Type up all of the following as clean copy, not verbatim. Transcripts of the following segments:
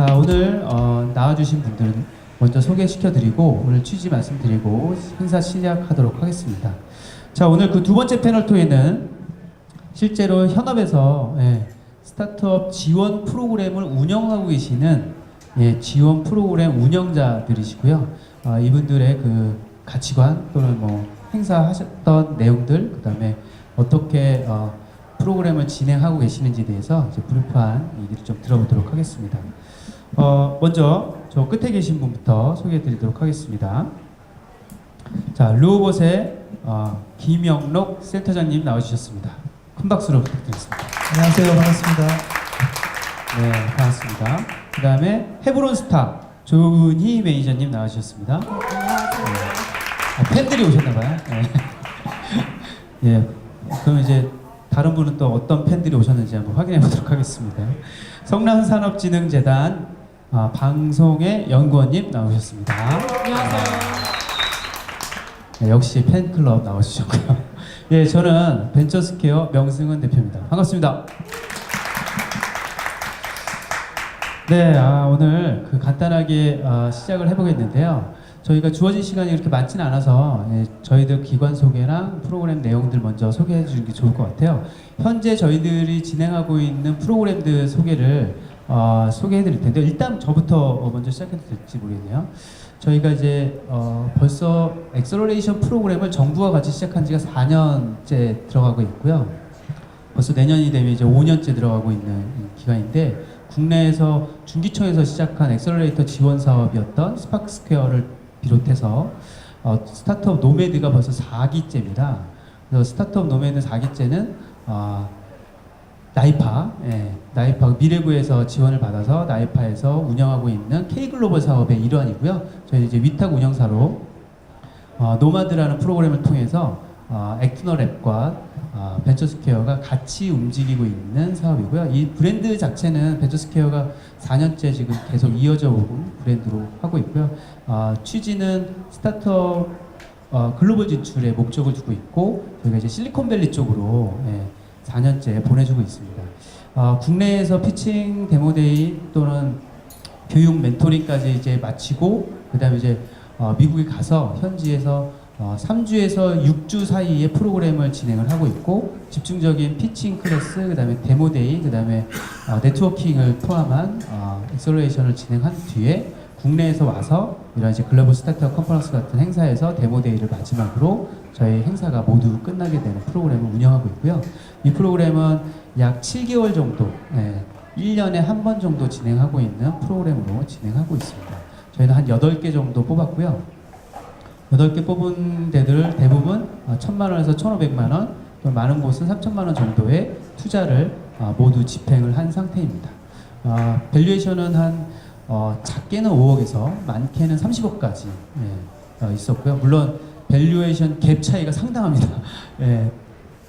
자, 오늘 나와주신 분들은 먼저 소개시켜드리고 오늘 취지 말씀드리고 행사 시작하도록 하겠습니다. 자, 오늘 그 두 번째 패널 토에는 실제로 현업에서 스타트업 지원 프로그램을 운영하고 계시는 지원 프로그램 운영자들이시고요. 이분들의 그 가치관 또는 뭐 행사하셨던 내용들, 그 다음에 어떻게 프로그램을 진행하고 계시는지에 대해서 이제 브리프한 얘기를 좀 들어보도록 하겠습니다. 먼저 저 끝에 계신 분부터 소개해드리도록 하겠습니다. 자, 르오봇의 김영록 센터장님 나와주셨습니다. 큰 박수로 부탁드리겠습니다. 안녕하세요. 반갑습니다. 네, 반갑습니다. 그 다음에 헤브론스타 조은희 매니저님 나와주셨습니다. 팬들이 오셨나봐요. 예, 그럼 이제 다른 분은 또 어떤 팬들이 오셨는지 한번 확인해 보도록 하겠습니다. 성남산업진흥재단 방송의 연구원님 나오셨습니다. 안녕하세요. 네, 역시 팬클럽 나와주셨고요. 예, 저는 벤처스퀘어 명승은 대표입니다. 반갑습니다. 네, 오늘 그 간단하게 시작을 해보겠는데요. 저희가 주어진 시간이 그렇게 많지는 않아서 저희들 기관 소개랑 프로그램 내용들 먼저 소개해 주는 게 좋을 것 같아요. 현재 저희들이 진행하고 있는 프로그램들 소개를 소개해 드릴 텐데 일단 저부터 먼저 시작해도 될지 모르겠네요. 저희가 이제 벌써 엑셀러레이션 프로그램을 정부와 같이 시작한 지가 4년째 들어가고 있고요. 벌써 내년이 되면 이제 5년째 들어가고 있는 기간인데 국내에서 중기청에서 시작한 엑셀러레이터 지원 사업이었던 스파크스퀘어를 비롯해서 스타트업 노매드가 벌써 4기째입니다. 그래서 스타트업 노매드 4기째는 나이파, 나이파 미래부에서 지원을 받아서 나이파에서 운영하고 있는 K글로벌 사업의 일환이고요. 저희 이제 위탁 운영사로 노마드라는 프로그램을 통해서 액트너랩과 벤처스퀘어가 같이 움직이고 있는 사업이고요. 이 브랜드 자체는 벤처스퀘어가 4년째 지금 계속 이어져 온 브랜드로 하고 있고요. 취지는 스타트업 글로벌 진출에 목적을 두고 있고 저희가 이제 실리콘밸리 쪽으로 4년째 보내주고 있습니다. 국내에서 피칭 데모데이 또는 교육 멘토링까지 이제 마치고 그다음에 이제 미국에 가서 현지에서 3주에서 6주 사이에 프로그램을 진행을 하고 있고 집중적인 피칭 클래스, 그 다음에 데모데이, 그 다음에 네트워킹을 포함한 엑셀러레이션을 진행한 뒤에 국내에서 와서 이런 이제 글로벌 스타트업 컨퍼런스 같은 행사에서 데모데이를 마지막으로 저희 행사가 모두 끝나게 되는 프로그램을 운영하고 있고요. 이 프로그램은 약 7개월 정도, 1년에 한 번 정도 진행하고 있는 프로그램으로 진행하고 있습니다. 저희는 한 8개 정도 뽑았고요. 8개 뽑은 데들 대부분 1,000만원에서 1,500만원, 또 많은 곳은 3,000만원 정도의 투자를 모두 집행을 한 상태입니다. 밸류에이션은 한 작게는 5억에서 많게는 30억까지 있었고요. 물론 밸류에이션 갭 차이가 상당합니다.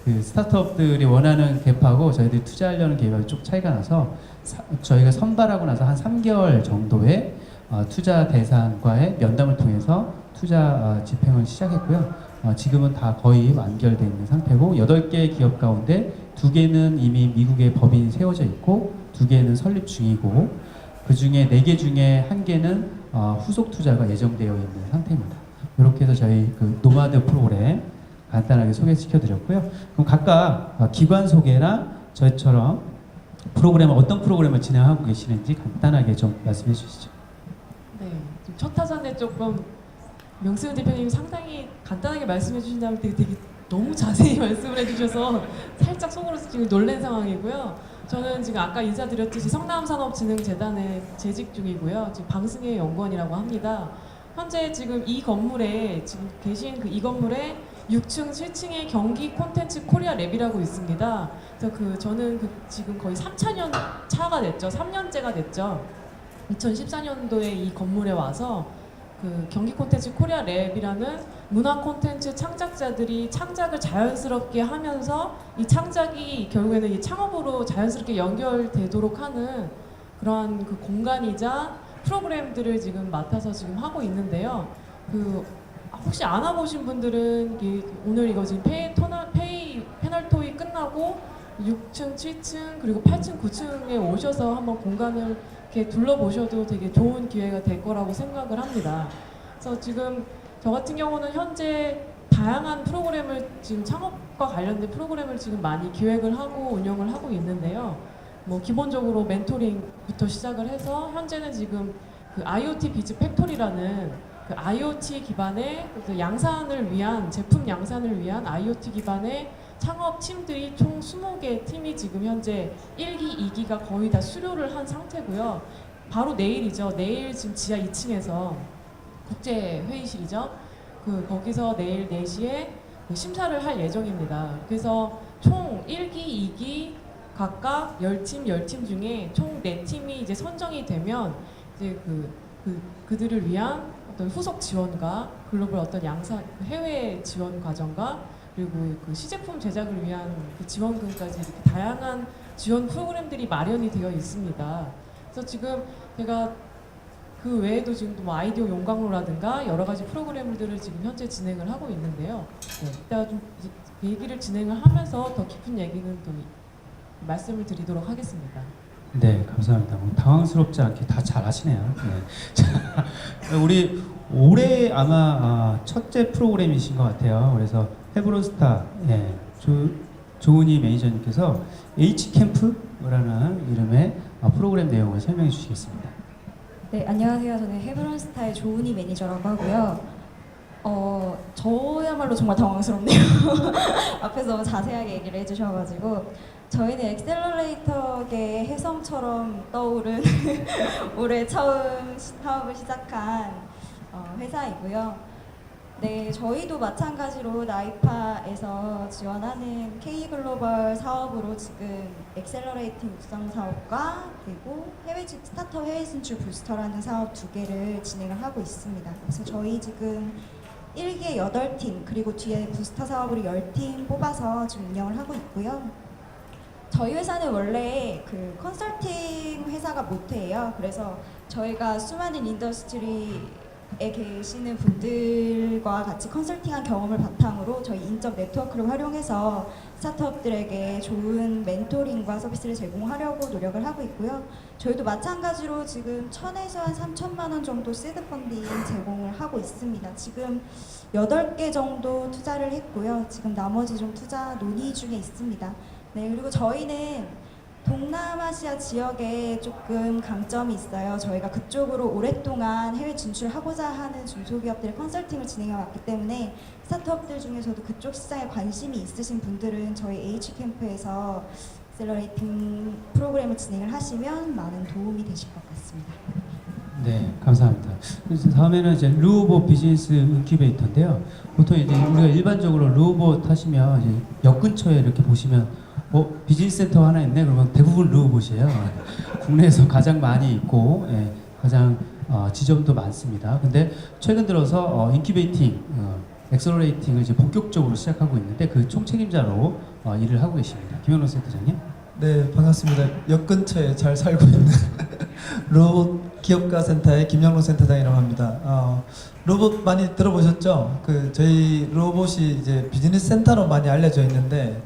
그 스타트업들이 원하는 갭하고 저희들이 투자하려는 갭하고 좀 차이가 나서 저희가 선발하고 나서 한 3개월 정도의 투자 대상과의 면담을 통해서 투자 집행을 시작했고요. 지금은 다 거의 완결되어 있는 상태고 8개 기업 가운데 2개는 이미 미국에 법인이 세워져 있고 2개는 설립 중이고 그 중에 4개 중에 1개는 후속 투자가 예정되어 있는 상태입니다. 이렇게 해서 저희 그 노마드 프로그램 간단하게 소개시켜 드렸고요. 그럼 각각 기관 소개랑 저희처럼 프로그램을 어떤 프로그램을 진행하고 계시는지 간단하게 좀 말씀해 주시죠. 네, 첫 타잔에 조금 명승은 대표님 상당히 간단하게 말씀해 주신다면 되게 너무 자세히 말씀을 해주셔서 살짝 속으로 지금 놀란 상황이고요. 저는 지금 아까 인사드렸듯이 성남산업진흥재단에 재직 중이고요. 지금 방승의 연구원이라고 합니다. 현재 지금 이 건물에 지금 계신 이 건물에 6층, 7층에 경기 콘텐츠 코리아 랩이라고 있습니다. 그래서 저는 지금 거의 3차년 차가 됐죠. 3년째가 됐죠. 2014년도에 이 건물에 와서 경기 콘텐츠 코리아 랩이라는 문화 콘텐츠 창작자들이 창작을 자연스럽게 하면서 이 창작이 결국에는 이 창업으로 자연스럽게 연결되도록 하는 그러한 공간이자 프로그램들을 지금 맡아서 지금 하고 있는데요. 혹시 안 와보신 분들은 오늘 이거 지금 패널 토이 끝나고 6층, 7층 그리고 8층, 9층에 오셔서 한번 공간을 이렇게 둘러보셔도 되게 좋은 기회가 될 거라고 생각을 합니다. 그래서 지금 저 같은 경우는 현재 다양한 프로그램을 지금 창업과 관련된 프로그램을 지금 많이 기획을 하고 운영을 하고 있는데요. 뭐 기본적으로 멘토링부터 시작을 해서 현재는 지금 그 IoT 비즈 팩토리라는 그 IoT 기반의 그 양산을 위한 제품 양산을 위한 IoT 기반의 창업 팀들이 총 20개 팀이 지금 현재 1기, 2기가 거의 다 수료를 한 상태고요. 바로 내일이죠. 내일 지금 지하 2층에서 국제 회의실이죠. 그 거기서 내일 4시에 그 심사를 할 예정입니다. 그래서 총 1기, 2기 각각 10팀, 10팀 중에 총 4팀이 이제 선정이 되면 이제 그들을 위한 어떤 후속 지원과 글로벌 어떤 양산 해외 지원 과정과 그리고 그 시제품 제작을 위한 그 지원금까지 이렇게 다양한 지원 프로그램들이 마련이 되어 있습니다. 그래서 지금 제가 그 외에도 지금 뭐 아이디어 용광로라든가 여러 가지 프로그램들을 지금 현재 진행을 하고 있는데요. 네, 이따가 좀 얘기를 진행을 하면서 더 깊은 얘기는 또 말씀을 드리도록 하겠습니다. 네, 감사합니다. 당황스럽지 않게 다 잘하시네요. 네. 자, 우리 올해 아마 첫째 프로그램이신 것 같아요. 그래서 헤브론스타 조은희 매니저님께서 H캠프라는 이름의 프로그램 내용을 설명해 주시겠습니다. 네, 안녕하세요. 저는 헤브론스타의 조은희 매니저라고 하고요. 저야말로 정말 당황스럽네요. 앞에서 너무 자세하게 얘기를 해주셔가지고 저희는 엑셀러레이터계의 혜성처럼 떠오른 올해 처음 사업을 시작한 회사이고요. 네, 저희도 마찬가지로 나이파에서 지원하는 K글로벌 사업으로 지금 엑셀러레이팅 육성 사업과 그리고 스타트업 해외 진출 부스터라는 사업 2개를 진행을 하고 있습니다. 그래서 저희 지금 1기에 8팀 그리고 뒤에 부스터 사업으로 10팀 뽑아서 지금 운영을 하고 있고요. 저희 회사는 원래 그 컨설팅 회사가 모토예요. 그래서 저희가 수많은 인더스트리에 계시는 분들과 같이 컨설팅한 경험을 바탕으로 저희 인적 네트워크를 활용해서 스타트업들에게 좋은 멘토링과 서비스를 제공하려고 노력을 하고 있고요. 저희도 마찬가지로 지금 1,000에서 한 3천만 원 정도 시드 펀딩 제공을 하고 있습니다. 지금 8개 정도 투자를 했고요. 지금 나머지 좀 투자 논의 중에 있습니다. 네, 그리고 저희는 동남아시아 지역에 조금 강점이 있어요. 저희가 그쪽으로 오랫동안 해외 진출하고자 하는 중소기업들의 컨설팅을 진행해 왔기 때문에 스타트업들 중에서도 그쪽 시장에 관심이 있으신 분들은 저희 H캠프에서 셀러레이팅 프로그램을 진행을 하시면 많은 도움이 되실 것 같습니다. 네, 감사합니다. 그래서 다음에는 이제 루오보 비즈니스 인큐베이터인데요. 보통 이제 우리가 일반적으로 루오보 타시면 이제 역 근처에 이렇게 보시면 비즈니스 센터 하나 있네. 그러면 대부분 루오봇이에요. 국내에서 가장 많이 있고 가장 지점도 많습니다. 근데 최근 들어서 인큐베이팅, 엑셀러레이팅을 이제 본격적으로 시작하고 있는데 그 총책임자로 일을 하고 계십니다. 김영로 센터장님. 네, 반갑습니다. 역 근처에 잘 살고 있는 로봇 기업가 센터의 김영로 센터장이라고 합니다. 로봇 많이 들어보셨죠? 저희 로봇이 이제 비즈니스 센터로 많이 알려져 있는데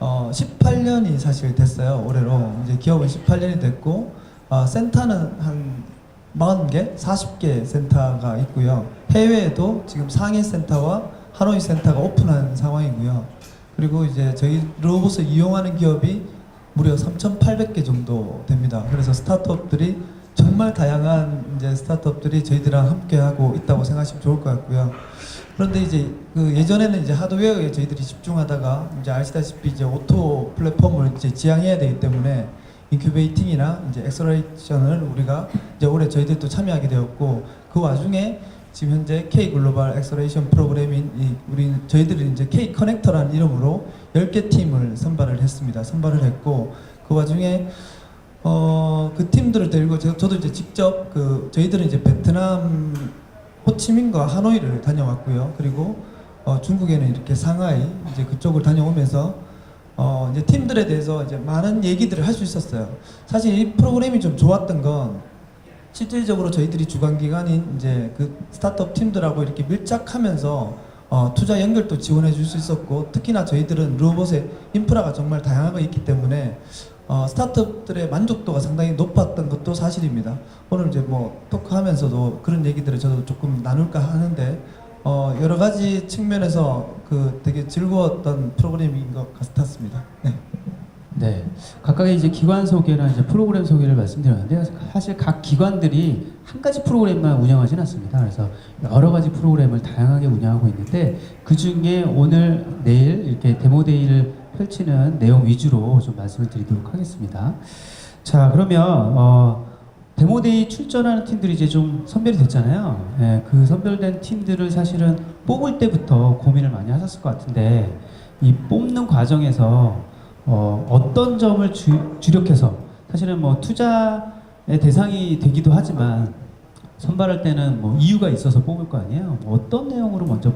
18년이 사실 됐어요. 올해로 이제 기업은 18년이 됐고 센터는 한 40개, 40개 센터가 있고요. 해외에도 지금 상해 센터와 하노이 센터가 오픈한 상황이고요. 그리고 이제 저희 로봇을 이용하는 기업이 무려 3,800개 정도 됩니다. 그래서 스타트업들이 정말 다양한 이제 스타트업들이 저희들이랑 함께 하고 있다고 생각하시면 좋을 것 같고요. 그런데 이제 예전에는 이제 하드웨어에 저희들이 집중하다가 이제 아시다시피 이제 오토 플랫폼을 이제 지향해야 되기 때문에 인큐베이팅이나 이제 엑셀러레이션을 우리가 이제 올해 저희들도 참여하게 되었고 그 와중에 지금 현재 K 글로벌 엑셀러레이션 프로그램인 저희들이 이제 K 커넥터라는 이름으로 10개 팀을 선발을 했고 그 와중에 그 팀들을 데리고 저도 이제 직접 저희들은 이제 베트남 호치민과 하노이를 다녀왔고요. 그리고 중국에는 이렇게 상하이 이제 그쪽을 다녀오면서 이제 팀들에 대해서 이제 많은 얘기들을 할 수 있었어요. 사실 이 프로그램이 좀 좋았던 건 실질적으로 저희들이 주관 기관인 이제 그 스타트업 팀들하고 이렇게 밀착하면서 투자 연결도 지원해 줄 수 있었고 특히나 저희들은 로봇의 인프라가 정말 다양하게 있기 때문에 스타트업들의 만족도가 상당히 높았던 것도 사실입니다. 오늘 이제 뭐 토크하면서도 그런 얘기들을 저도 조금 나눌까 하는데 여러 가지 측면에서 그 되게 즐거웠던 프로그램인 것 같았습니다. 네. 네, 각각의 이제 기관 소개나 이제 프로그램 소개를 말씀드렸는데요. 사실 각 기관들이 한 가지 프로그램만 운영하진 않습니다. 그래서 여러 가지 프로그램을 다양하게 운영하고 있는데 그 중에 오늘, 내일 이렇게 데모데이를 펼치는 내용 위주로 좀 말씀을 드리도록 하겠습니다. 자, 그러면 데모데이 출전하는 팀들이 이제 좀 선별이 됐잖아요. 예, 그 선별된 팀들을 사실은 뽑을 때부터 고민을 많이 하셨을 것 같은데 이 뽑는 과정에서 어떤 점을 주력해서 사실은 뭐 투자의 대상이 되기도 하지만 선발할 때는 뭐 이유가 있어서 뽑을 거 아니에요. 뭐 어떤 내용으로 먼저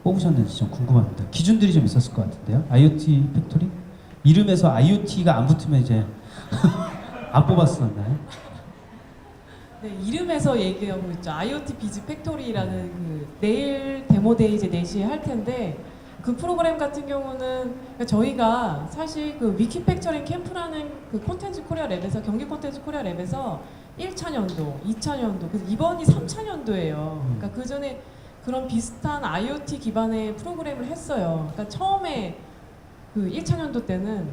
뽑으셨는지 좀 궁금합니다. 기준들이 좀 있었을 것 같은데요. IoT 팩토리? 이름에서 IoT가 안 붙으면 이제 안 뽑았었나요? 네, 이름에서 얘기하고 있죠. IoT 비즈 팩토리라는 그 내일 데모데이 이제 4시에 할 텐데 그 프로그램 같은 경우는 저희가 사실 그 위키팩처링 캠프라는 그 콘텐츠 코리아 랩에서 경기 콘텐츠 코리아 랩에서 1차년도, 2차년도, 그래서 이번이 3차년도예요. 그러니까 그 전에 그런 비슷한 IoT 기반의 프로그램을 했어요. 그러니까 처음에 그 1차년도 때는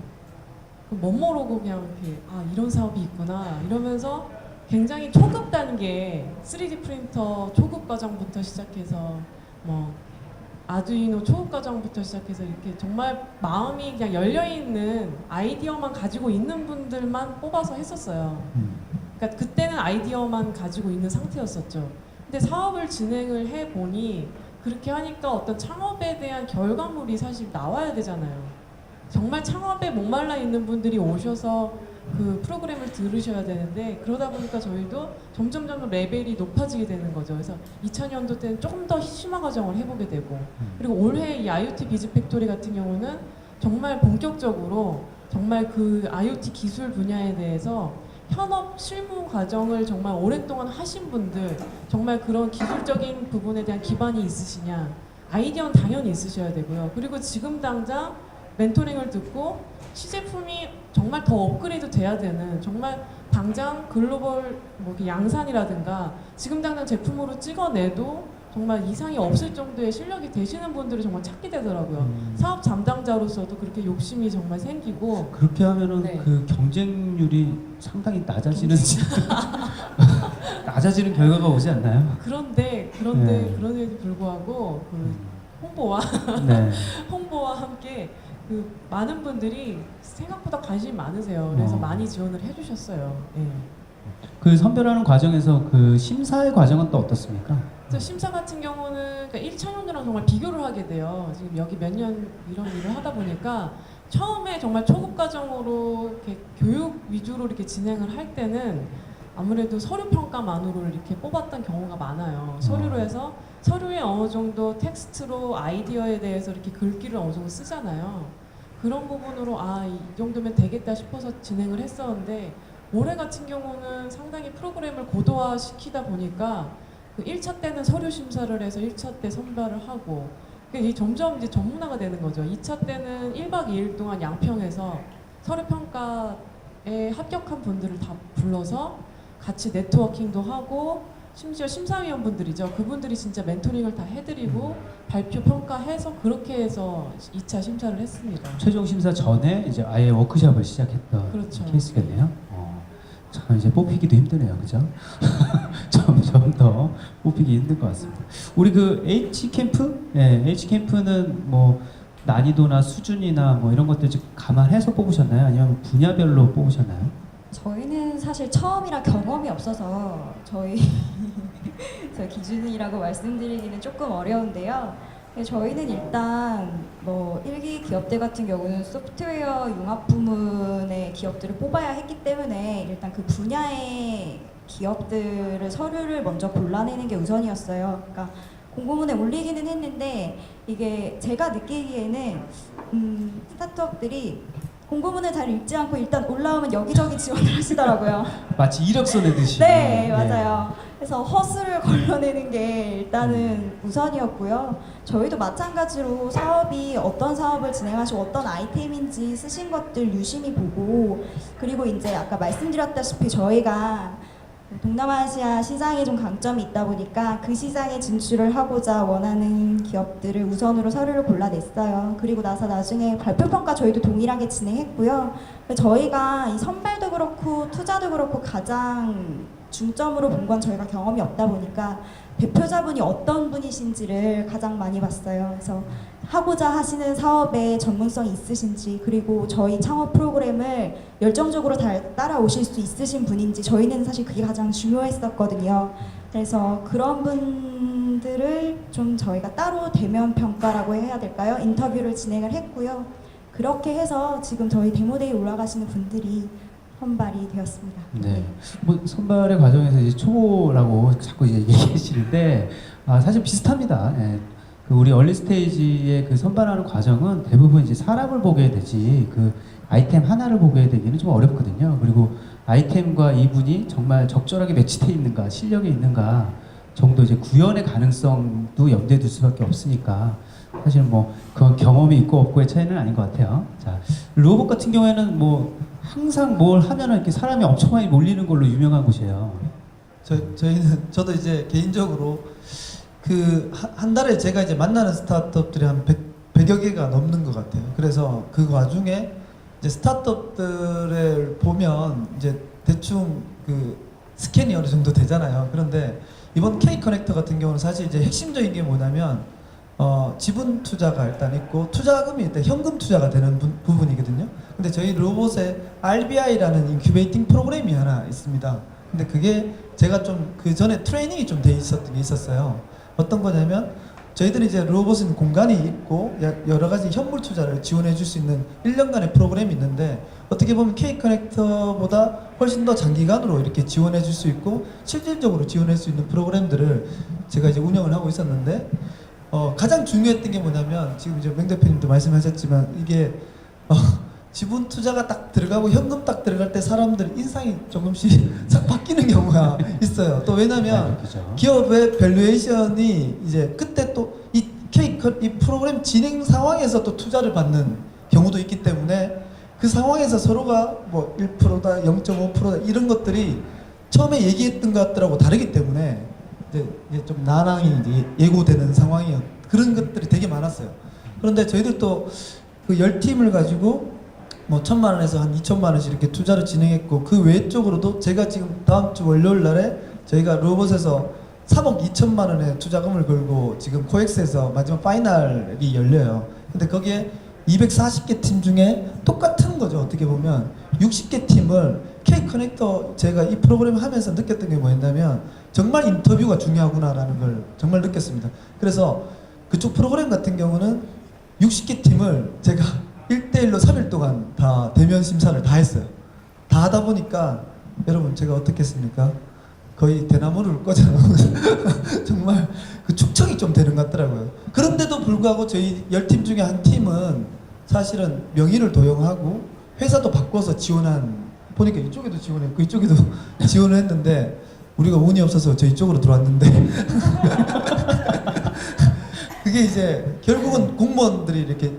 못 모르고 그냥 이렇게 아 이런 사업이 있구나 이러면서 굉장히 초급 단계 3D 프린터 초급 과정부터 시작해서 뭐 아두이노 초급 과정부터 시작해서 이렇게 정말 마음이 그냥 열려 있는 아이디어만 가지고 있는 분들만 뽑아서 했었어요. 그러니까 그때는 아이디어만 가지고 있는 상태였었죠. 근데 사업을 진행을 해 보니 그렇게 하니까 어떤 창업에 대한 결과물이 사실 나와야 되잖아요. 정말 창업에 목말라 있는 분들이 오셔서 그 프로그램을 들으셔야 되는데 그러다 보니까 저희도 점점 레벨이 높아지게 되는 거죠. 그래서 2000년도 때는 조금 더 심화 과정을 해보게 되고 그리고 올해 이 IoT 비즈 팩토리 같은 경우는 정말 본격적으로 정말 그 IoT 기술 분야에 대해서 현업 실무 과정을 정말 오랫동안 하신 분들 정말 그런 기술적인 부분에 대한 기반이 있으시냐 아이디어는 당연히 있으셔야 되고요. 그리고 지금 당장 멘토링을 듣고 시제품이 정말 더 업그레이드 돼야 되는 정말 당장 글로벌 뭐 양산이라든가 지금 당장 제품으로 찍어내도 정말 이상이 없을 정도의 실력이 되시는 분들을 정말 찾게 되더라고요. 사업 담당자로서도 그렇게 욕심이 정말 생기고 그렇게 하면은 네. 그 경쟁률이 상당히 낮아지는 결과가 오지 않나요? 그런데 네. 그런데도 불구하고 그 홍보와 네. 홍보와 함께 그 많은 분들이 생각보다 관심이 많으세요. 그래서 많이 지원을 해주셨어요. 네. 그 선별하는 과정에서 그 심사의 과정은 또 어떻습니까? 그래서 심사 같은 경우는 그러니까 1차년도랑 정말 비교를 하게 돼요. 지금 여기 몇 년 이런 일을 하다 보니까 처음에 정말 초급 과정으로 이렇게 교육 위주로 이렇게 진행을 할 때는 아무래도 서류 평가만으로 이렇게 뽑았던 경우가 많아요. 서류로 해서 서류에 어느 정도 텍스트로 아이디어에 대해서 이렇게 글귀를 어느 정도 쓰잖아요. 그런 부분으로 이 정도면 되겠다 싶어서 진행을 했었는데 올해 같은 경우는 상당히 프로그램을 고도화시키다 보니까 그 1차 때는 서류 심사를 해서 1차 때 선발을 하고 이게 점점 이제 전문화가 되는 거죠. 2차 때는 1박 2일 동안 양평에서 서류 평가에 합격한 분들을 다 불러서 같이 네트워킹도 하고 심지어 심사위원분들이죠. 그분들이 진짜 멘토링을 다 해드리고 발표 평가해서 그렇게 해서 2차 심사를 했습니다. 최종 심사 전에 이제 아예 워크숍을 시작했던 그렇죠. 케이스겠네요. 참 이제 뽑히기도 힘드네요, 그죠? 점점 더 뽑히기 힘든 것 같습니다. 우리 그 H 캠프, H 캠프는 뭐 난이도나 수준이나 뭐 이런 것들 좀 감안해서 뽑으셨나요? 아니면 분야별로 뽑으셨나요? 저희는 사실 처음이라 경험이 없어서 저희 기준이라고 말씀드리기는 조금 어려운데요. 저희는 일단 뭐 일기 기업들 같은 경우는 소프트웨어 융합 부문의 기업들을 뽑아야 했기 때문에 일단 그 분야의 기업들을 서류를 먼저 골라내는 게 우선이었어요. 그러니까 공고문에 올리기는 했는데 이게 제가 느끼기에는 스타트업들이 공고문을 잘 읽지 않고 일단 올라오면 여기저기 지원을 하시더라고요. 마치 이력서 내듯이. 네, 예. 맞아요. 그래서 허수를 걸러내는 게 일단은 우선이었고요. 저희도 마찬가지로 사업이 어떤 사업을 진행하시고 어떤 아이템인지 쓰신 것들 유심히 보고, 그리고 이제 아까 말씀드렸다시피 저희가 동남아시아 시장에 좀 강점이 있다 보니까 그 시장에 진출을 하고자 원하는 기업들을 우선으로 서류를 골라냈어요. 그리고 나서 나중에 발표평가 저희도 동일하게 진행했고요. 저희가 이 선발도 그렇고 투자도 그렇고 가장 중점으로 본 건 저희가 경험이 없다 보니까 대표자분이 어떤 분이신지를 가장 많이 봤어요. 그래서 하고자 하시는 사업에 전문성이 있으신지, 그리고 저희 창업 프로그램을 열정적으로 따라오실 수 있으신 분인지, 저희는 사실 그게 가장 중요했었거든요. 그래서 그런 분들을 좀 저희가 따로 대면 평가라고 해야 될까요? 인터뷰를 진행을 했고요. 그렇게 해서 지금 저희 데모데이 올라가시는 분들이 선발이 되었습니다. 네. 뭐 선발의 과정에서 이제 초보라고 자꾸 이제 얘기하시는데 사실 비슷합니다. 예. 그 우리 얼리 스테이지의 그 선발하는 과정은 대부분 이제 사람을 보게 되지 그 아이템 하나를 보게 되기는 좀 어렵거든요. 그리고 아이템과 이분이 정말 적절하게 매치돼 있는가, 실력이 있는가 정도 이제 구현의 가능성도 염두에 둘 수밖에 없으니까 사실 뭐 그건 경험이 있고 없고의 차이는 아닌 것 같아요. 자, 로봇 같은 경우에는 뭐 항상 뭘 하면은 이렇게 사람이 엄청 많이 몰리는 걸로 유명한 곳이에요. 저도 이제 개인적으로 그 한 달에 제가 이제 만나는 스타트업들이 한 100여 개가 넘는 것 같아요. 그래서 그 와중에 이제 스타트업들을 보면 이제 대충 그 스캔이 어느 정도 되잖아요. 그런데 이번 K 커넥터 같은 경우는 사실 이제 핵심적인 게 뭐냐면 지분 투자가 일단 있고 투자금이 일단 현금 투자가 되는 부분이거든요. 근데 저희 로봇에 RBI라는 인큐베이팅 프로그램이 하나 있습니다. 근데 그게 제가 좀 그 전에 트레이닝이 좀 돼 있었던 게 있었어요. 어떤 거냐면 저희들이 이제 로봇은 공간이 있고 여러 가지 현물 투자를 지원해 줄 수 있는 1년간의 프로그램이 있는데, 어떻게 보면 K 커넥터보다 훨씬 더 장기간으로 이렇게 지원해 줄 수 있고 실질적으로 지원할 수 있는 프로그램들을 제가 이제 운영을 하고 있었는데, 가장 중요했던 게 뭐냐면 지금 이제 맹 대표님도 말씀하셨지만 이게 지분 투자가 딱 들어가고 현금 딱 들어갈 때 사람들 인상이 조금씩 싹 바뀌는 경우가 있어요. 또 왜냐면 그죠? 기업의 밸류에이션이 이제 그때 또 이 프로그램 진행 상황에서 또 투자를 받는 경우도 있기 때문에 그 상황에서 서로가 뭐 1%다 0.5%다 이런 것들이 처음에 얘기했던 것들하고 다르기 때문에 이제 좀 난항이 이제 예고되는 상황이요. 그런 것들이 되게 많았어요. 그런데 저희들도 그 10팀을 가지고 뭐 1,000만 원에서 한 2,000만 원씩 이렇게 투자를 진행했고, 그 외적으로도 제가 지금 다음 주 월요일 날에 저희가 로봇에서 3억 2천만 원의 투자금을 걸고 지금 코엑스에서 마지막 파이널이 열려요. 근데 거기에 240개 팀 중에 똑같은 거죠. 어떻게 보면 60개 팀을 K 커넥터, 제가 이 프로그램을 하면서 느꼈던 게 뭐였냐면 정말 인터뷰가 중요하구나라는 걸 정말 느꼈습니다. 그래서 그쪽 프로그램 같은 경우는 60개 팀을 제가 1대1로 3일 동안 다 대면 심사를 다 했어요. 다 하다 보니까 여러분 제가 어떻게 했습니까? 거의 대나무를 꽂아놓은 정말 그 축척이 좀 되는 것 같더라고요. 그런데도 불구하고 저희 10팀 중에 한 팀은 사실은 명의를 도용하고 회사도 바꿔서 지원한, 보니까 이쪽에도 지원했고 이쪽에도 지원을 했는데 우리가 운이 없어서 저희 쪽으로 들어왔는데 그게 이제 결국은 공무원들이 이렇게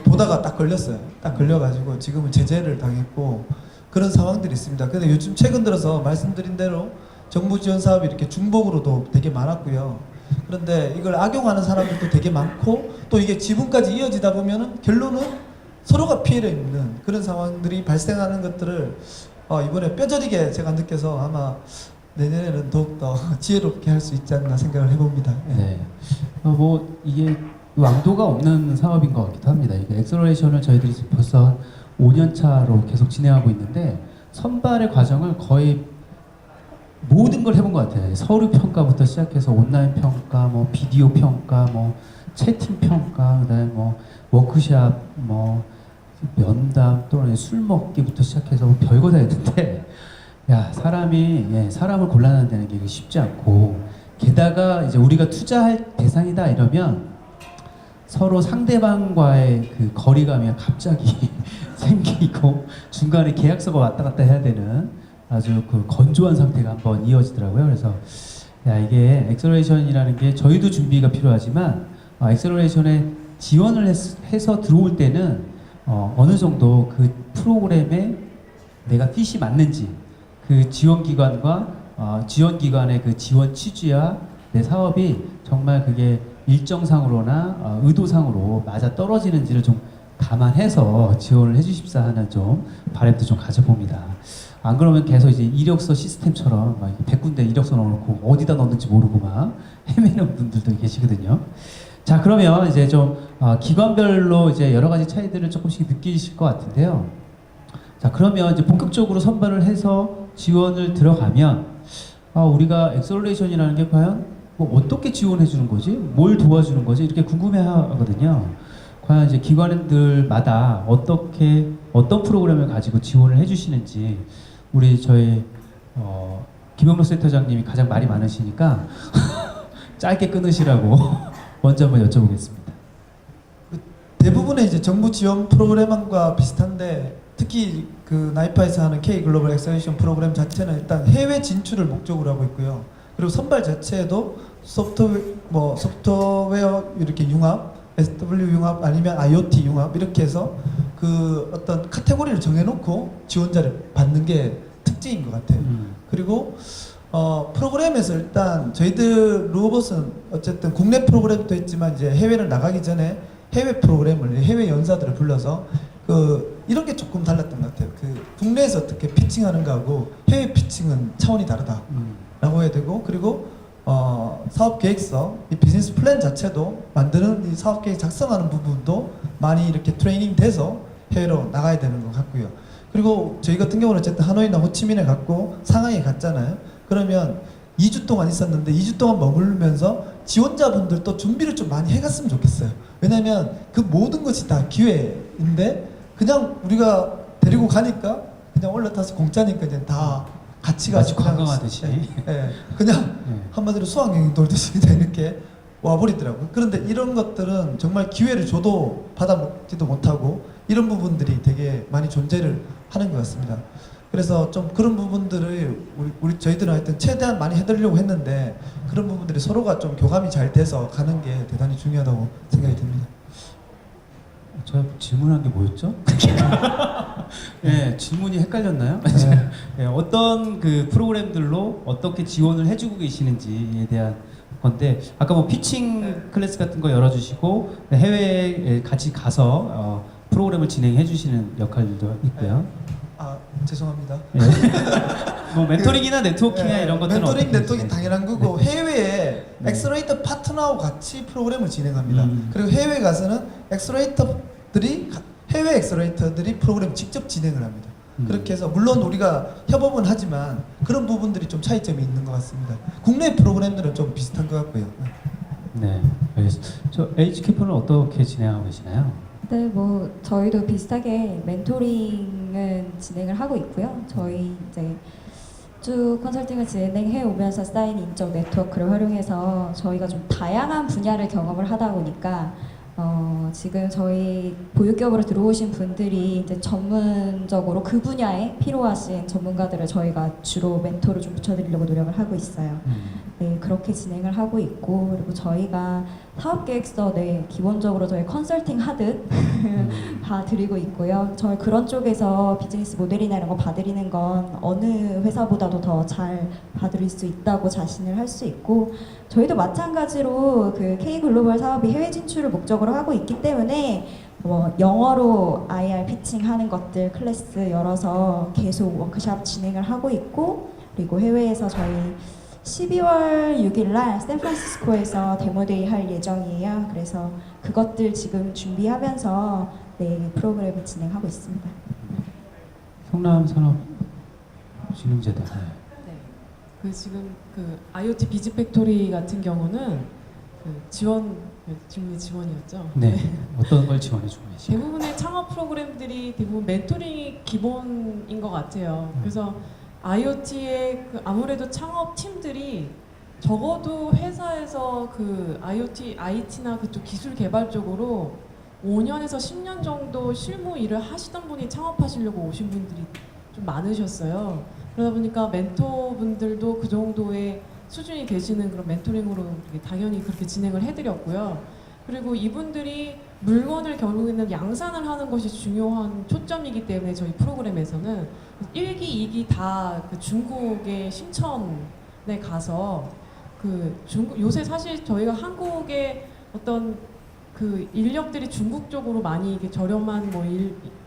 보다가 딱 걸렸어요. 딱 걸려가지고 지금은 제재를 당했고 그런 상황들이 있습니다. 근데 요즘 최근 들어서 말씀드린 대로 정부 지원 사업이 이렇게 중복으로도 되게 많았고요. 그런데 이걸 악용하는 사람들도 되게 많고, 또 이게 지분까지 이어지다 보면은 결론은 서로가 피해를 입는 그런 상황들이 발생하는 것들을 이번에 뼈저리게 제가 느껴서 아마 내년에는 더욱더 지혜롭게 할 수 있지 않나 생각을 해봅니다. 예. 네. 뭐 이게 왕도가 없는 사업인 것 같기도 합니다. 이게 엑셀러레이션을 저희들이 벌써 5년 차로 계속 진행하고 있는데 선발의 과정을 거의 모든 걸 해본 것 같아요. 서류 평가부터 시작해서 온라인 평가, 뭐 비디오 평가, 뭐 채팅 평가, 그다음에 뭐 워크샵, 뭐 면담, 또는 술 먹기부터 시작해서 뭐 별거 다 했는데, 야, 사람을 골라낸다는 게 쉽지 않고, 게다가 이제 우리가 투자할 대상이다 이러면 서로 상대방과의 그 거리감이 갑자기 생기고 중간에 계약서가 왔다 갔다 해야 되는 아주 그 건조한 상태가 한번 이어지더라고요. 그래서 야, 이게 엑셀러레이션이라는 게 저희도 준비가 필요하지만 엑셀러레이션에 지원을 해서 들어올 때는 어느 정도 그 프로그램에 내가 핏이 맞는지 그 지원기관과 지원기관의 그 지원 취지와 내 사업이 정말 그게 일정상으로나 의도상으로 맞아 떨어지는지를 좀 감안해서 지원을 해주십사 하는 좀 바람도 좀 가져봅니다. 안 그러면 계속 이제 이력서 시스템처럼 막 100군데 이력서 넣어놓고 어디다 넣는지 모르고 막 헤매는 분들도 계시거든요. 자, 그러면 이제 좀 기관별로 이제 여러 가지 차이들을 조금씩 느끼실 것 같은데요. 자, 그러면 이제 본격적으로 선발을 해서 지원을 들어가면 우리가 엑셀러레이션이라는 게 과연 뭐 어떻게 지원해 주는 거지? 뭘 도와주는 거지? 이렇게 궁금해 하거든요. 과연 이제 기관들마다 어떤 프로그램을 가지고 지원을 해 주시는지 우리 저희 김영로 센터장님이 가장 말이 많으시니까 짧게 끊으시라고 먼저 한번 여쭤보겠습니다. 대부분의 이제 정부 지원 프로그램과 비슷한데 특히 그 나이파에서 하는 K 글로벌 엑셀레이션 프로그램 자체는 일단 해외 진출을 목적으로 하고 있고요. 그리고 선발 자체도 소프트웨어 이렇게 융합, SW 융합 아니면 IoT 융합 이렇게 해서 그 어떤 카테고리를 정해놓고 지원자를 받는 게 특징인 것 같아요. 그리고 프로그램에서 일단 저희들 로봇은 어쨌든 국내 프로그램도 있지만 이제 해외를 나가기 전에 해외 프로그램을 해외 연사들을 불러서 이런 게 조금 달랐던 것 같아요. 국내에서 어떻게 피칭하는 거하고 해외 피칭은 차원이 다르다라고 해야 되고 그리고 사업 계획서, 이 비즈니스 플랜 자체도 만드는 이 사업 계획 작성하는 부분도 많이 이렇게 트레이닝 돼서 해외로 나가야 되는 것 같고요. 그리고 저희 같은 경우는 어쨌든 하노이나 호치민에 갔고 상하이에 갔잖아요. 그러면 2주 동안 있었는데 2주 동안 머물면서 지원자분들도 준비를 좀 많이 해갔으면 좋겠어요. 왜냐면 그 모든 것이 다 기회인데 그냥 우리가 데리고 가니까 그냥 올라타서 공짜니까 그냥 다 같이 마치 가서 관광하듯이. 그냥 네. 한마디로 수학여행 돌듯이 이렇게 와버리더라고요. 그런데 이런 것들은 정말 기회를 줘도 받아먹지도 못하고 이런 부분들이 되게 많이 존재를 하는 것 같습니다. 그래서 좀 그런 부분들을 저희들은 하여튼 최대한 많이 해드리려고 했는데 그런 부분들이 서로가 좀 교감이 잘 돼서 가는 게 대단히 중요하다고 생각이 듭니다. 저 질문한 게 뭐였죠? 네, 질문이 헷갈렸나요? 네, 어떤 그 프로그램들로 어떻게 지원을 해주고 계시는지에 대한 건데 아까 뭐 피칭 클래스 같은 거 열어주시고 해외에 같이 가서 프로그램을 진행해 주시는 역할도 있고요. 죄송합니다. 네. 뭐 멘토링이나 네트워킹이나 이런 것들은 멘토링, 어떻게 네트워킹 당연한 거고 해외에 네. 엑셀러레이터 파트너하고 같이 프로그램을 진행합니다. 음. 그리고 해외 가서는 해외 엑셀러레이터들이 프로그램 직접 진행을 합니다. 그렇게 해서 물론 우리가 협업은 하지만 그런 부분들이 좀 차이점이 있는 것 같습니다. 국내 프로그램들은 좀 비슷한 것 같고요. 네, 알겠습니다. 저 HK포는 어떻게 진행하고 계시나요? 네, 뭐 저희도 비슷하게 멘토링은 진행을 하고 있고요. 저희 이제 쭉 컨설팅을 진행해 오면서 쌓인 인적 네트워크를 활용해서 저희가 좀 다양한 분야를 경험을 하다 보니까 지금 저희 보육기업으로 들어오신 분들이 이제 전문적으로 그 분야에 필요하신 전문가들을 저희가 주로 멘토를 좀 붙여드리려고 노력을 하고 있어요. 네, 그렇게 진행을 하고 있고 그리고 저희가 사업계획서 기본적으로 저희 컨설팅 하듯 다 드리고 있고요. 저희 그런 쪽에서 비즈니스 모델이나 이런 거 봐드리는 건 어느 회사보다도 더 잘 봐드릴 수 있다고 자신을 할 수 있고 저희도 마찬가지로 그 K 글로벌 사업이 해외 진출을 목적으로 하고 있기 때문에 뭐 영어로 IR 피칭하는 것들 클래스 열어서 계속 워크숍 진행을 하고 있고 그리고 해외에서 저희 12월 6일 날 샌프란시스코에서 데모데이 할 예정이에요. 그래서 그것들 지금 준비하면서 프로그램을 진행하고 있습니다. 성남산업진흥재단. 네. 지금 IoT 비즈 팩토리 같은 경우는 질문이 지원이었죠. 네, 어떤 걸 지원해 주고 계시나요? 대부분의 창업 프로그램들이 대부분 멘토링이 기본인 것 같아요. 그래서 IoT의 아무래도 창업 팀들이 적어도 회사에서 그 IT나 그쪽 기술 개발 쪽으로 5년에서 10년 정도 실무 일을 하시던 분이 창업하시려고 오신 분들이 좀 많으셨어요. 그러다 보니까 멘토분들도 그 정도의 수준이 되시는 그런 멘토링으로 당연히 그렇게 진행을 해드렸고요. 그리고 이분들이 물건을 결국에는 양산을 하는 것이 중요한 초점이기 때문에 저희 프로그램에서는 1기, 2기 다 그 중국의 신천에 가서 그 중국 요새 사실 저희가 한국의 어떤 그 인력들이 중국 쪽으로 많이 이게 저렴한 뭐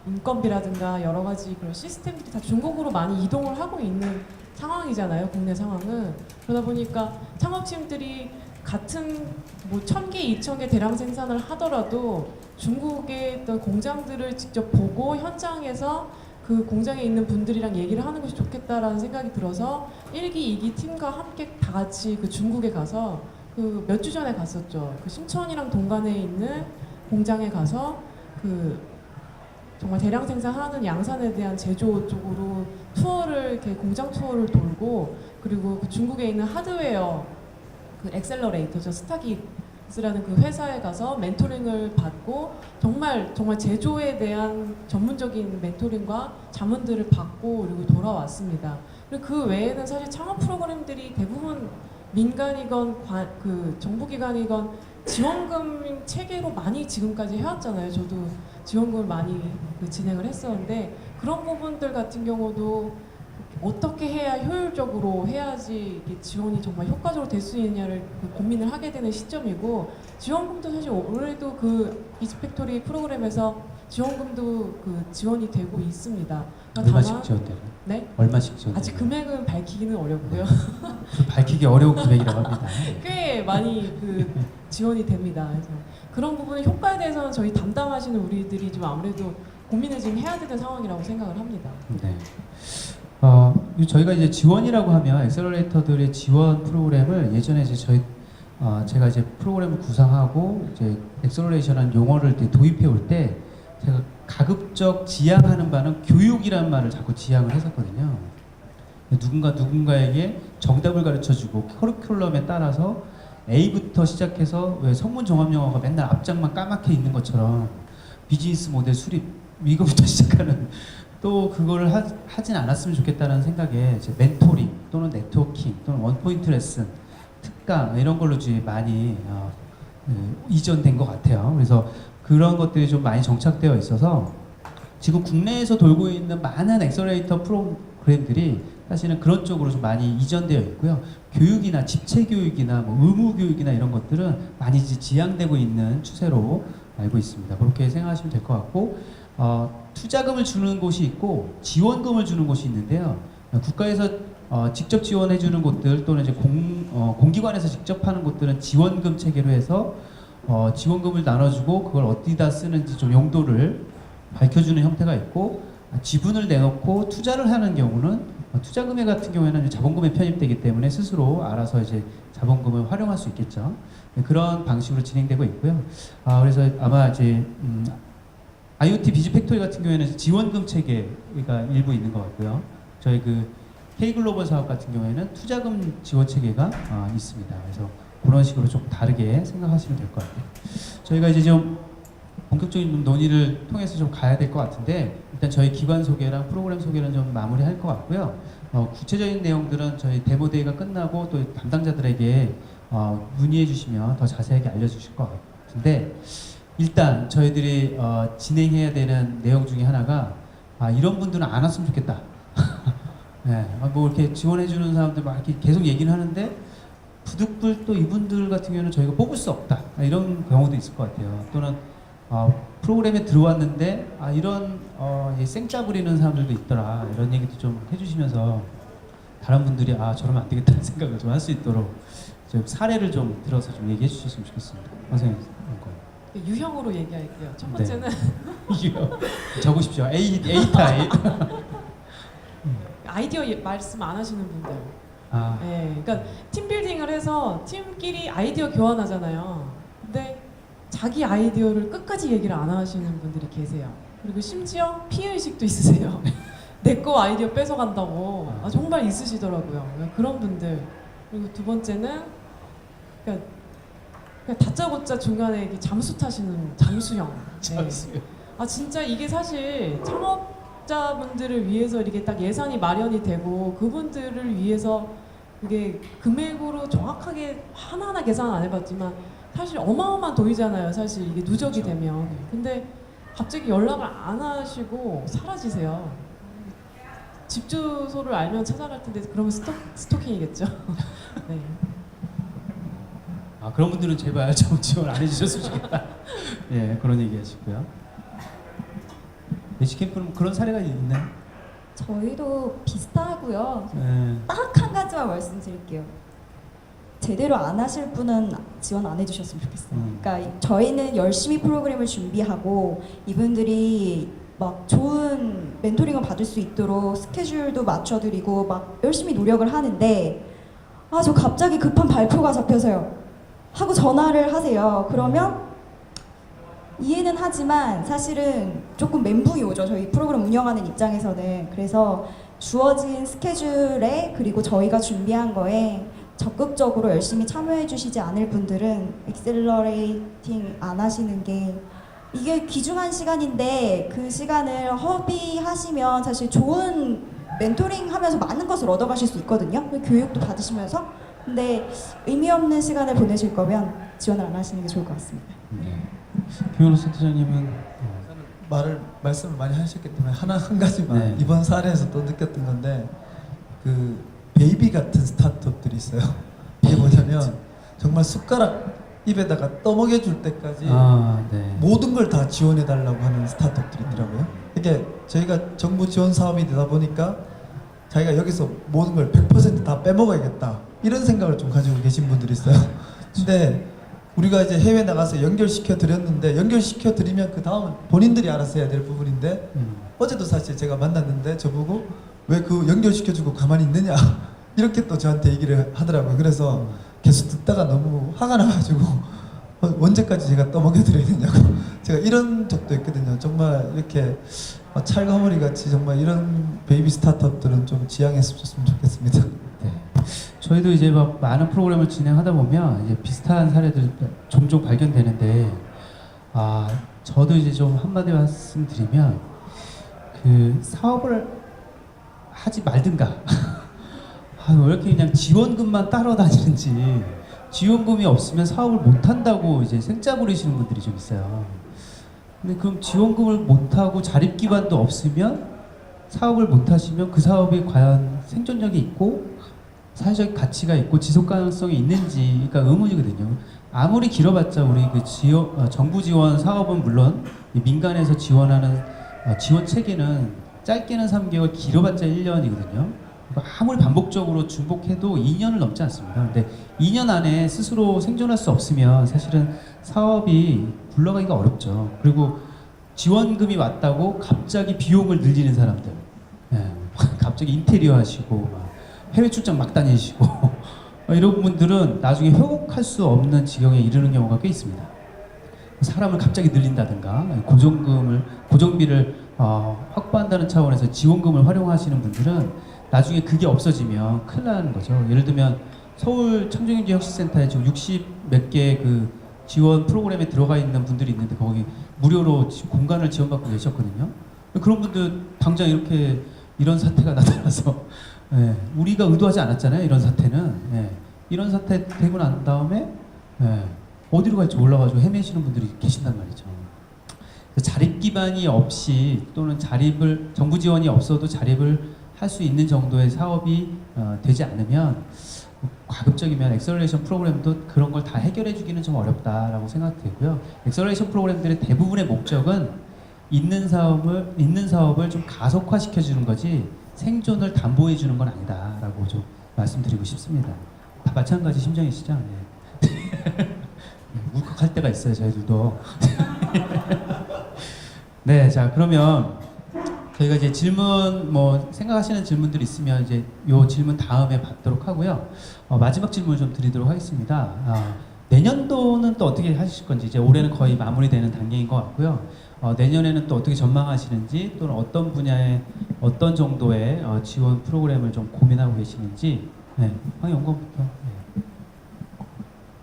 인건비라든가 여러 가지 그런 시스템들이 다 중국으로 많이 이동을 하고 있는 상황이잖아요. 국내 상황은. 그러다 보니까 창업팀들이 같은 뭐 1000개, 2000개 대량 생산을 하더라도 중국의 어떤 공장들을 직접 보고 현장에서 그 공장에 있는 분들이랑 얘기를 하는 것이 좋겠다라는 생각이 들어서 1기, 2기 팀과 함께 다 같이 그 중국에 가서 그 몇 주 전에 갔었죠. 그 신천이랑 동간에 있는 공장에 가서 그 정말 대량 생산하는 양산에 대한 제조 쪽으로 투어를 이렇게 공장 투어를 돌고 그리고 그 중국에 있는 하드웨어 그 엑셀러레이터죠 스타기스라는 그 회사에 가서 멘토링을 받고 정말 제조에 대한 전문적인 멘토링과 자문들을 받고 그리고 돌아왔습니다. 그리고 그 외에는 사실 창업 프로그램들이 대부분 민간이건 그 정부기관이건 지원금 체계로 많이 지금까지 해왔잖아요. 저도 지원금을 많이 그 진행을 했었는데 그런 부분들 같은 경우도 어떻게 해야 효율적으로 해야지 이게 지원이 정말 효과적으로 될 수 있느냐를 그 고민을 하게 되는 시점이고 지원금도 사실 올해도 그 비즈팩토리 프로그램에서 지원금도 그 지원이 되고 있습니다. 그러니까 얼마씩 지원되나요? 네? 얼마씩 지원되나요? 아직 금액은 밝히기는 어렵고요. 그 밝히기 어려운 금액이라고 합니다. 꽤 많이 그 지원이 됩니다. 그래서 그런 부분의 효과에 대해서는 저희 담당하시는 우리들이 좀 아무래도 고민을 지금 해야 되는 상황이라고 생각을 합니다. 네. 저희가 이제 지원이라고 하면 엑셀러레이터들의 지원 프로그램을 예전에 이제 제가 이제 프로그램을 구상하고 이제 엑셀러레이션한 용어를 이제 도입해 올 때 제가 가급적 지향하는 바는 교육이라는 말을 자꾸 지향을 했었거든요. 누군가에게 정답을 가르쳐주고 커리큘럼에 따라서 A부터 시작해서 왜 성문 종합 영어가 맨날 앞장만 까맣게 있는 것처럼 비즈니스 모델 수립 이거부터 시작하는 또 그거를 하진 않았으면 좋겠다는 생각에 이제 멘토링 또는 네트워킹 또는 원포인트 레슨 특강 이런 걸로 이제 많이 이전된 것 같아요. 그래서 그런 것들이 좀 많이 정착되어 있어서 지금 국내에서 돌고 있는 많은 엑셀러레이터 프로그램들이 사실은 그런 쪽으로 좀 많이 이전되어 있고요. 교육이나 집체 교육이나 뭐 의무 교육이나 이런 것들은 많이 이제 지향되고 있는 추세로 알고 있습니다. 그렇게 생각하시면 될 것 같고 투자금을 주는 곳이 있고 지원금을 주는 곳이 있는데요. 국가에서 직접 지원해 주는 곳들 또는 이제 공기관에서 직접 하는 곳들은 지원금 체계로 해서 지원금을 나눠주고 그걸 어디다 쓰는지 좀 용도를 밝혀주는 형태가 있고 지분을 내놓고 투자를 하는 경우는 투자금액 같은 경우에는 이제 자본금에 편입되기 때문에 스스로 알아서 이제 자본금을 활용할 수 있겠죠. 그런 방식으로 진행되고 있고요. 그래서 아마 이제 IoT 비즈팩토리 같은 경우에는 지원금 체계가 일부 있는 것 같고요. 저희 그 K글로벌 사업 같은 경우에는 투자금 지원 체계가 있습니다. 그래서 그런 식으로 좀 다르게 생각하시면 될 것 같아요. 저희가 이제 좀 본격적인 논의를 통해서 좀 가야 될 것 같은데 일단 저희 기관 소개랑 프로그램 소개는 좀 마무리할 것 같고요. 구체적인 내용들은 저희 데모데이가 끝나고 또 담당자들에게 문의해 주시면 더 자세하게 알려주실 것 같은데 일단 저희들이 진행해야 되는 내용 중에 하나가 이런 분들은 안 왔으면 좋겠다. 네, 뭐 이렇게 지원해 주는 사람들 막 이렇게 계속 얘기를 하는데 부득불 또 이분들 같은 경우는 저희가 뽑을 수 없다. 이런 경우도 있을 것 같아요. 또는 프로그램에 들어왔는데 이런 생짜 부리는 사람들도 있더라. 이런 얘기도 좀 해주시면서 다른 분들이 저러면 안 되겠다는 생각을 좀 할 수 있도록 좀 사례를 좀 들어서 좀 얘기해 주셨으면 좋겠습니다. 선생님. 유형으로 얘기할게요. 첫 번째는 적으십시오. A 타입. 아이디어 말씀 안 하시는 분들. 아. 네, 그러니까 팀 빌딩을 해서 팀끼리 아이디어 교환하잖아요. 근데 자기 아이디어를 끝까지 얘기를 안 하시는 분들이 계세요. 그리고 심지어 피해 의식도 있으세요. 내 거 아이디어 뺏어간다고. 아, 정말 있으시더라고요. 그런 분들 그리고 두 번째는 그러니까 다짜고짜 중간에 이렇게 잠수 타시는 잠수형. 네. 아 진짜 이게 사실 창업자분들을 위해서 이렇게 딱 예산이 마련이 되고 그분들을 위해서 이게 금액으로 정확하게 하나하나 계산 안 해봤지만 사실 어마어마한 돈이잖아요. 사실 이게 누적이 되면. 근데 갑자기 연락을 안 하시고 사라지세요. 집 주소를 알면 찾아갈 텐데 그러면 스토킹이겠죠. 네. 아 그런 분들은 제발 좀 지원 안 해주셨으면 좋겠다. 예 그런 얘기하시고요. 예시캠프는 그런 사례가 있나요? 저희도 비슷하고요. 예. 딱 한 가지만 말씀드릴게요. 제대로 안 하실 분은 지원 안 해주셨으면 좋겠어요. 그러니까 저희는 열심히 프로그램을 준비하고 이분들이 막 좋은 멘토링을 받을 수 있도록 스케줄도 맞춰드리고 막 열심히 노력을 하는데 아 저 갑자기 급한 발표가 잡혀서요 하고 전화를 하세요. 그러면 이해는 하지만 사실은 조금 멘붕이 오죠. 저희 프로그램 운영하는 입장에서는. 그래서 주어진 스케줄에 그리고 저희가 준비한 거에 적극적으로 열심히 참여해 주시지 않을 분들은 액셀러레이팅 안 하시는 게 이게 귀중한 시간인데 그 시간을 허비하시면 사실 좋은 멘토링 하면서 많은 것을 얻어가실 수 있거든요. 교육도 받으시면서. 근데 의미 없는 시간을 보내실 거면 지원을 안 하시는 게 좋을 것 같습니다. 김현우 센터장님은 말씀을 많이 하셨기 때문에 한 가지만 네. 이번 사례에서 또 느꼈던 건데 그 베이비 같은 스타트업들이 있어요. 이게 뭐냐면 정말 숟가락 입에다가 떠먹여줄 때까지 네. 모든 걸 다 지원해 달라고 하는 스타트업들이 있더라고요. 이게 저희가 정부 지원 사업이 되다 보니까 자기가 여기서 모든 걸 100% 다 빼먹어야겠다 이런 생각을 좀 가지고 계신 분들이 있어요. 근데 우리가 이제 해외 나가서 연결시켜 드렸는데 연결시켜 드리면 그 다음은 본인들이 알아서 해야 될 부분인데 어제도 사실 제가 만났는데 저보고 왜 그 연결시켜 주고 가만히 있느냐 이렇게 또 저한테 얘기를 하더라고요. 그래서 계속 듣다가 너무 화가 나가지고 언제까지 제가 떠먹여 드려야 되냐고 제가 이런 적도 있거든요. 정말 이렇게 찰가머리 같이 정말 이런 베이비 스타트업들은 좀 지양했으면 좋겠습니다. 네. 저희도 이제 막 많은 프로그램을 진행하다 보면 이제 비슷한 사례들 종종 발견되는데 저도 이제 좀 한마디 말씀드리면 그 사업을 하지 말든가 왜 이렇게 그냥 지원금만 따라다니는지 지원금이 없으면 사업을 못 한다고 이제 생짜 부리시는 분들이 좀 있어요. 근데 그럼 지원금을 못 하고 자립 기반도 없으면 사업을 못 하시면 그 사업이 과연 생존력이 있고 사회적 가치가 있고 지속 가능성이 있는지 그러니까 의문이거든요. 아무리 길어봤자 우리 그 정부 지원 사업은 물론 민간에서 지원하는 지원 체계는 짧게는 3개월, 길어봤자 1년이거든요. 아무리 반복적으로 중복해도 2년을 넘지 않습니다. 근데 2년 안에 스스로 생존할 수 없으면 사실은 사업이 굴러가기가 어렵죠. 그리고 지원금이 왔다고 갑자기 비용을 늘리는 사람들, 갑자기 인테리어 하시고 해외 출장 막 다니시고 이런 분들은 나중에 회복할 수 없는 지경에 이르는 경우가 꽤 있습니다. 사람을 갑자기 늘린다든가 고정비를 확보한다는 차원에서 지원금을 활용하시는 분들은 나중에 그게 없어지면 큰일 나는 거죠. 예를 들면 서울 창조경제혁신센터에 지금 60 몇 개 그 지원 프로그램에 들어가 있는 분들이 있는데 거기 무료로 공간을 지원받고 계셨거든요. 그런 분들 당장 이런 사태가 나타나서 우리가 의도하지 않았잖아요. 이런 사태는 이런 사태 되고 난 다음에 어디로 갈지 몰라가지고 헤매시는 분들이 계신단 말이죠. 자립 기반이 없이 또는 정부 지원이 없어도 자립을 할 수 있는 정도의 사업이 되지 않으면 가급적이면 액셀러레이션 프로그램도 그런 걸 다 해결해 주기는 좀 어렵다라고 생각되고요. 액셀러레이션 프로그램들의 대부분의 목적은 있는 사업을 좀 가속화시켜 주는 거지 생존을 담보해 주는 건 아니다라고 좀 말씀드리고 싶습니다. 다 마찬가지 심정이시죠? 네. 울컥할 때가 있어요, 저희들도. 네, 자 그러면 저희가 이제 질문 생각하시는 질문들 있으면 이제 요 질문 다음에 받도록 하고요. 마지막 질문을 좀 드리도록 하겠습니다. 내년도는 또 어떻게 하실 건지 이제 올해는 거의 마무리되는 단계인 것 같고요. 내년에는 또 어떻게 전망하시는지 또는 어떤 분야의 어떤 정도의 지원 프로그램을 좀 고민하고 계시는지 황연구원부터.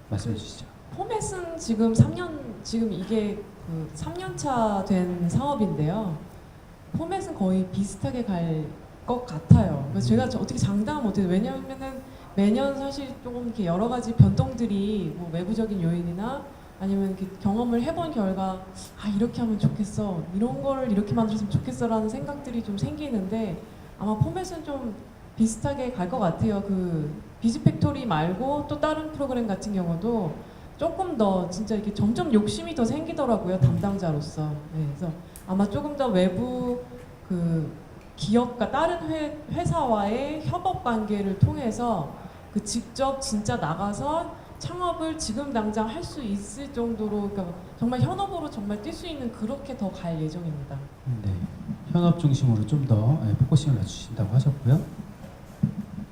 말씀해 주시죠. 포맷은 지금 3년 지금 이게 그 3년차 된 사업인데요. 포맷은 거의 비슷하게 갈 것 같아요. 그래서 제가 어떻게 장담은 못해요. 왜냐하면은 매년 사실 조금 이렇게 여러 가지 변동들이 뭐 외부적인 요인이나 아니면 이렇게 경험을 해본 결과 아 이렇게 하면 좋겠어 이런 거를 이렇게 만들었으면 좋겠어라는 생각들이 좀 생기는데 아마 포맷은 좀 비슷하게 갈 것 같아요. 그 비즈팩토리 말고 또 다른 프로그램 같은 경우도 조금 더 진짜 이렇게 점점 욕심이 더 생기더라고요, 담당자로서. 네, 그래서 아마 조금 더 외부 그 기업과 다른 회사와의 협업 관계를 통해서 그 직접 진짜 나가서 창업을 지금 당장 할 수 있을 정도로 그러니까 정말 현업으로 정말 뛸 수 있는 그렇게 더 갈 예정입니다. 네, 현업 중심으로 좀 더 포커싱을 맞추신다고 하셨고요.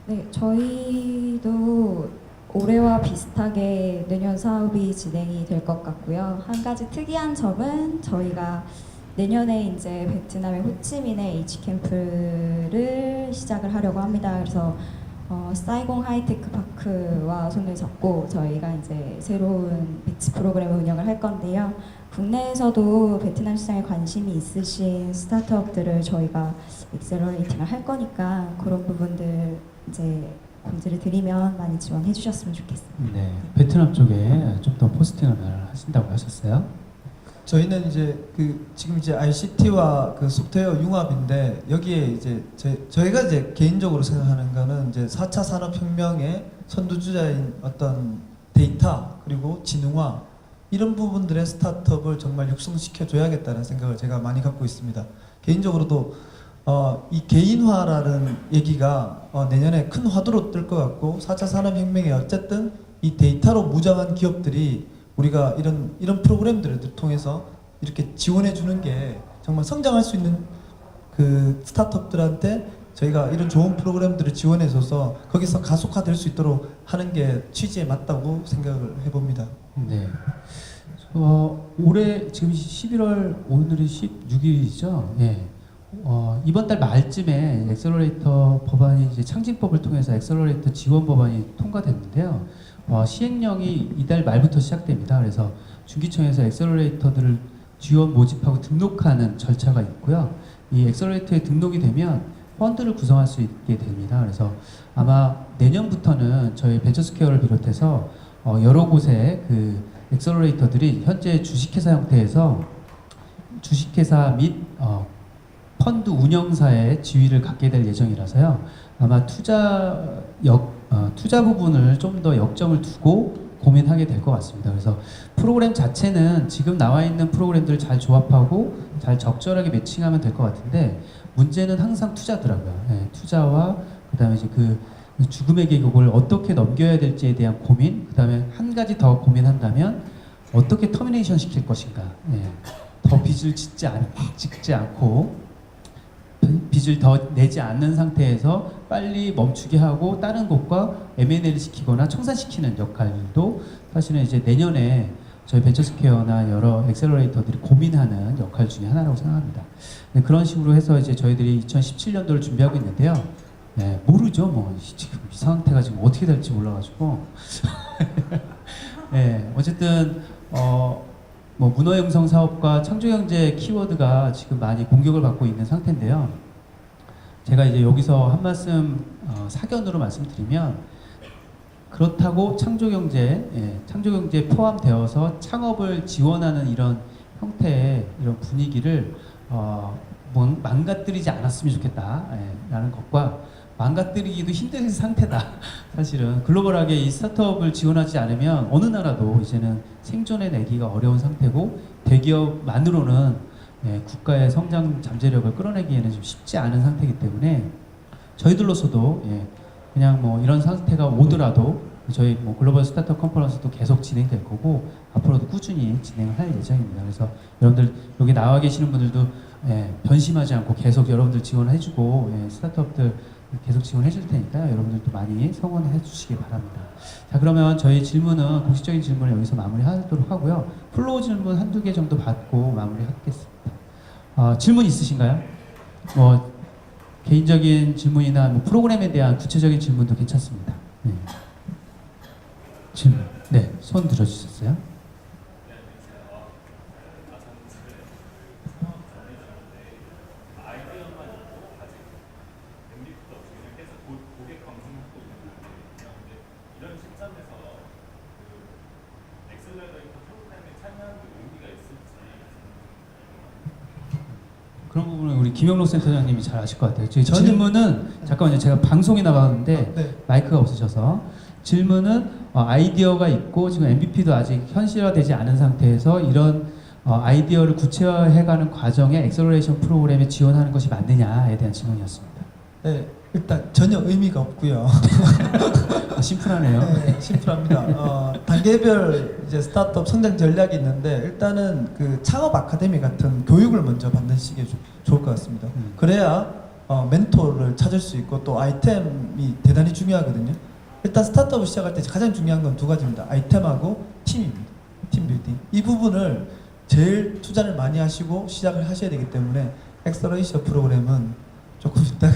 네, 저희도 올해와 비슷하게 내년 사업이 진행이 될 것 같고요. 한 가지 특이한 점은 저희가 내년에 이제 베트남의 호치민에 H 캠프를 시작을 하려고 합니다. 그래서 사이공 하이테크 파크와 손을 잡고 저희가 이제 새로운 배치 프로그램을 운영을 할 건데요. 국내에서도 베트남 시장에 관심이 있으신 스타트업들을 저희가 엑셀러레이팅을 할 거니까 그런 부분들 이제 공지를 드리면 많이 지원해 주셨으면 좋겠습니다. 네, 베트남 쪽에 좀 더 포스팅을 하신다고 하셨어요. 저희는 이제 그 지금 이제 ICT와 그 소프트웨어 융합인데 여기에 이제 저희가 이제 개인적으로 생각하는 거는 이제 4차 산업혁명의 선두주자인 어떤 데이터 그리고 지능화 이런 부분들의 스타트업을 정말 육성시켜 줘야겠다는 생각을 제가 많이 갖고 있습니다. 개인적으로도 이 개인화라는 얘기가 내년에 큰 화두로 뜰 것 같고 4차 산업혁명에 어쨌든 이 데이터로 무장한 기업들이 우리가 이런 프로그램들을 통해서 이렇게 지원해 주는 게 정말 성장할 수 있는 그 스타트업들한테 저희가 이런 좋은 프로그램들을 지원해 줘서 거기서 가속화될 수 있도록 하는 게 취지에 맞다고 생각을 해봅니다. 네. 올해 지금 11월 오늘이 16일이죠. 예. 이번 달 말쯤에 엑셀러레이터 법안이 이제 창진법을 통해서 엑셀러레이터 지원 법안이 통과됐는데요. 시행령이 이달 말부터 시작됩니다. 그래서 중기청에서 엑셀러레이터들을 지원 모집하고 등록하는 절차가 있고요. 이 엑셀러레이터에 등록이 되면 펀드를 구성할 수 있게 됩니다. 그래서 아마 내년부터는 저희 벤처스퀘어를 비롯해서 여러 곳에 그 엑셀러레이터들이 현재 주식회사 형태에서 주식회사 및 펀드 운영사의 지위를 갖게 될 예정이라서요. 아마 투자 부분을 좀 더 역점을 두고 고민하게 될 것 같습니다. 그래서 프로그램 자체는 지금 나와 있는 프로그램들을 잘 조합하고 잘 적절하게 매칭하면 될 것 같은데 문제는 항상 투자더라고요. 네, 투자와 그다음에 이제 그 죽음의 계곡을 어떻게 넘겨야 될지에 대한 고민, 그다음에 한 가지 더 고민한다면 어떻게 터미네이션 시킬 것인가. 네, 더 빚을 짓지 않고 빚을 더 내지 않는 상태에서 빨리 멈추게 하고 다른 곳과 M&A를 시키거나 청산시키는 역할도 사실은 이제 내년에 저희 벤처스퀘어나 여러 엑셀러레이터들이 고민하는 역할 중에 하나라고 생각합니다. 네, 그런 식으로 해서 이제 저희들이 2017년도를 준비하고 있는데요. 네, 모르죠. 뭐 지금 이 상태가 지금 어떻게 될지 몰라가지고. 네, 어쨌든 뭐 문화영상 사업과 창조경제 키워드가 지금 많이 공격을 받고 있는 상태인데요. 제가 이제 여기서 한 말씀 사견으로 말씀드리면 그렇다고 창조경제 포함되어서 창업을 지원하는 이런 형태의 이런 분위기를 망가뜨리지 않았으면 좋겠다라는 것과 망가뜨리기도 힘든 상태다. 사실은 글로벌하게 이 스타트업을 지원하지 않으면 어느 나라도 이제는 생존해내기가 어려운 상태고 대기업만으로는 국가의 성장 잠재력을 끌어내기에는 좀 쉽지 않은 상태이기 때문에 저희들로서도 그냥 뭐 이런 상태가 오더라도 저희 뭐 글로벌 스타트업 컨퍼런스도 계속 진행될 거고 앞으로도 꾸준히 진행을 할 예정입니다. 그래서 여러분들 여기 나와 계시는 분들도 변심하지 않고 계속 여러분들 지원해주고 스타트업들 계속 지원해 줄 테니까요. 여러분들도 많이 성원해 주시기 바랍니다. 자, 그러면 저희 질문은 공식적인 질문을 여기서 마무리하도록 하고요. 플로우 질문 한두 개 정도 받고 마무리하겠습니다. 질문 있으신가요? 뭐 개인적인 질문이나 뭐 프로그램에 대한 구체적인 질문도 괜찮습니다. 네. 질문. 네, 손 들어주셨어요? 그런 부분은 우리 김영록 센터장님이 잘 아실 것 같아요. 전혀- 질문은 잠깐만요. 제가 방송에 나가는데 네. 마이크가 없으셔서 질문은 아이디어가 있고 지금 MVP도 아직 현실화되지 않은 상태에서 이런 아이디어를 구체화해가는 과정에 엑셀러레이션 프로그램에 지원하는 것이 맞느냐에 대한 질문이었습니다. 네, 일단 전혀 의미가 없고요. 심플하네요. 네, 심플합니다. 단계별 이제 스타트업 성장 전략이 있는데 일단은 그 창업 아카데미 같은 교육을 먼저 받으시는 게 좋을 것 같습니다. 그래야 멘토를 찾을 수 있고 또 아이템이 대단히 중요하거든요. 일단 스타트업을 시작할 때 가장 중요한 건 두 가지입니다. 아이템하고 팀입니다. 팀 빌딩. 이 부분을 제일 투자를 많이 하시고 시작을 하셔야 되기 때문에 엑셀러레이션 프로그램은 조금 있다가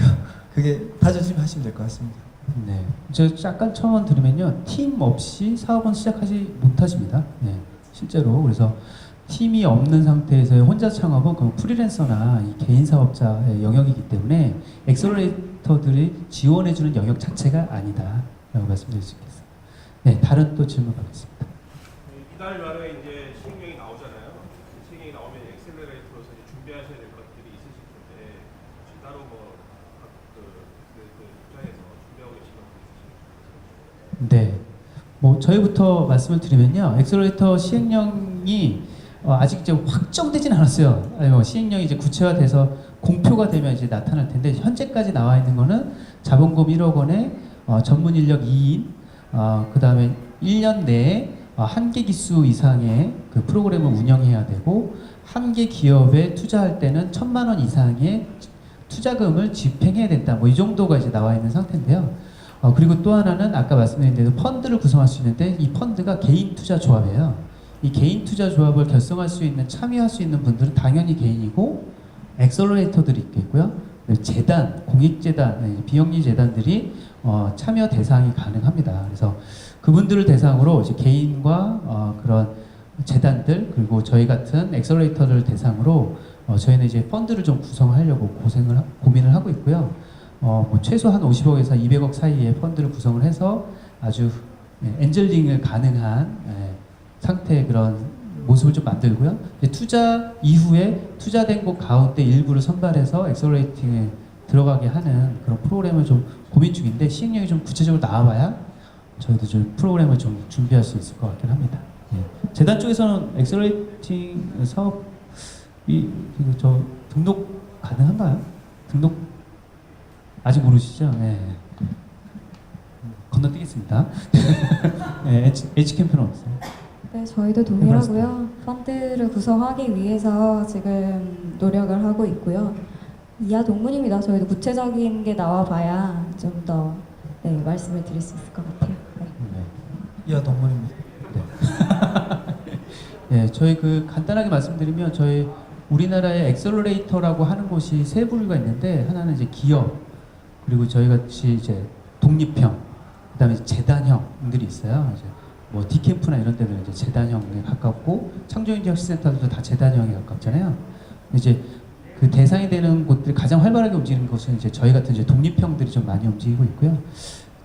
그게 다져지면 될 것 같습니다. 네, 저 잠깐 첨언 드리면요, 팀 없이 사업은 시작하지 못하십니다. 네, 실제로 그래서 팀이 없는 상태에서 혼자 창업은 그 프리랜서나 이 개인 사업자의 영역이기 때문에 엑셀러레이터들이 지원해주는 영역 자체가 아니다라고 말씀드릴 수 있겠습니다. 네, 다른 또 질문 받겠습니다. 이달 말에 이제 시행령이 나오잖아요. 시행령이 나오면 엑셀러레이터로서 이제 준비하셔야 될 것들이 있으실 텐데 혹시 따로 그 입장에서 준비하고 계신 것들이 있으신가요? 네, 뭐 저희부터 말씀을 드리면요, 엑셀러레이터 시행령이 아직 이제 확정되진 않았어요. 아니 뭐 시행령이 이제 구체화돼서 공표가 되면 이제 나타날 텐데 현재까지 나와 있는 거는 자본금 1억 원에 전문 인력 2인, 그 다음에 1년 내에 한 개 기수 이상의 그 프로그램을 운영해야 되고 한 개 기업에 투자할 때는 1,000만 원 이상의 투자금을 집행해야 된다. 뭐 이 정도가 이제 나와 있는 상태인데요. 그리고 또 하나는 아까 말씀드린 대로 펀드를 구성할 수 있는데 이 펀드가 개인 투자 조합이에요. 이 개인 투자 조합을 결성할 수 있는 참여할 수 있는 분들은 당연히 개인이고 엑셀러레이터들이 있겠고요. 재단, 공익재단, 비영리 재단들이 참여 대상이 가능합니다. 그래서 그분들을 대상으로 이제 개인과 그런 재단들 그리고 저희 같은 엑셀러레이터를 대상으로 저희는 이제 펀드를 좀 구성하려고 고민을 하고 있고요. 뭐 최소 한 50억에서 200억 사이의 펀드를 구성을 해서 아주 엔젤링을 가능한 상태의 그런 모습을 좀 만들고요. 이제 투자 이후에 투자된 곳 가운데 일부를 선발해서 엑셀러레이팅에 들어가게 하는 그런 프로그램을 좀 고민 중인데 시행령이 좀 구체적으로 나와봐야 저희도 좀 프로그램을 좀 준비할 수 있을 것 같긴 합니다. 예. 재단 쪽에서는 엑셀러레이팅 사업이 저 등록 가능한가요? 등록 아직 모르시죠? 네. 건너뛰겠습니다. 네, H캠프는 없어요. 네, 저희도 동일하고요. 펀드를 구성하기 위해서 지금 노력을 하고 있고요. 이하 동문입니다. 저희도 구체적인 게 나와봐야 좀 더 말씀을 드릴 수 있을 것 같아요. 네. 이하 동문입니다. 네, 저희 그 간단하게 말씀드리면 저희 우리나라의 엑셀러레이터라고 하는 곳이 세 부류가 있는데 하나는 이제 기업 그리고 저희 같이 이제 독립형 그다음에 재단형들이 있어요. 이제 뭐 디캠프나 이런 데는 이제 재단형에 가깝고 창조인재혁신센터들도 다 재단형에 가깝잖아요. 이제 그 대상이 되는 곳들이 가장 활발하게 움직이는 곳은 이제 저희 같은 이제 독립형들이 좀 많이 움직이고 있고요.